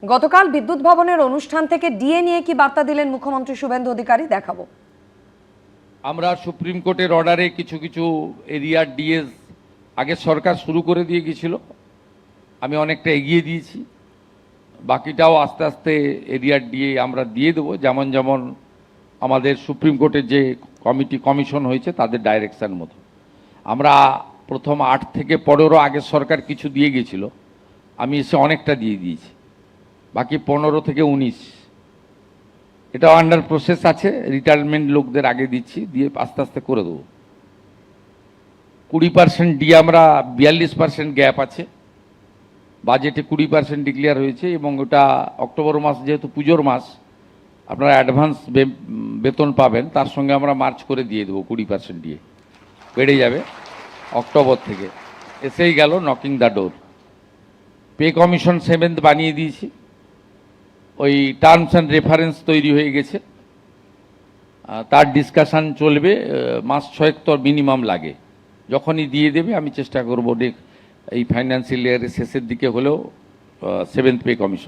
গতকাল বিদ্যুৎ ভবনের অনুষ্ঠান থেকে ডিএ নিয়ে কি বার্তা দিলেন মুখ্যমন্ত্রী শুভেন্দু অধিকারী, দেখাবো। আমরা সুপ্রিম কোর্টের অর্ডারে কিছু কিছু এরিয়ার ডিএস আগে সরকার শুরু করে দিয়ে গিয়েছিল, আমি অনেকটা এগিয়ে দিয়েছি, বাকিটাও আস্তে আস্তে এরিয়ার ডিএ আমরা দিয়ে দেবো, যেমন যেমন আমাদের সুপ্রিম কোর্টের যে কমিশন হয়েছে তাদের ডাইরেকশন মতো। আমরা প্রথম 8 থেকে 15 আগের সরকার কিছু দিয়ে গিয়েছিল, আমি এসে অনেকটা দিয়ে দিয়েছি, বাকি 15 থেকে 19 এটা আন্ডার প্রসেস আছে, রিটায়ারমেন্ট লোকদের আগে দিচ্ছি, দিয়ে আস্তে আস্তে করে দেবো। 20% দিয়ে আমরা 42% গ্যাপ আছে, বাজেটে 20% ডিক্লেয়ার হয়েছে এবং ওটা অক্টোবর মাস যেহেতু পুজোর মাস, আপনারা অ্যাডভান্স বেতন পাবেন, তার সঙ্গে আমরা মার্চ করে দিয়ে দেবো। 20% দিয়ে বেড়ে যাবে অক্টোবর থেকে, এসেই গেল knocking the door. Pay commission 7th বানিয়ে দিয়েছি, ওই টার্মস অ্যান্ড রেফারেন্স তৈরি হয়ে গেছে, তার ডিসকাশান চলবে, মাস 6 তো মিনিমাম লাগে। যখনই দিয়ে দেবে আমি চেষ্টা করবো এই ফাইন্যান্সিয়াল ইয়ারের শেষের দিকে হলেও 7th পে কমিশন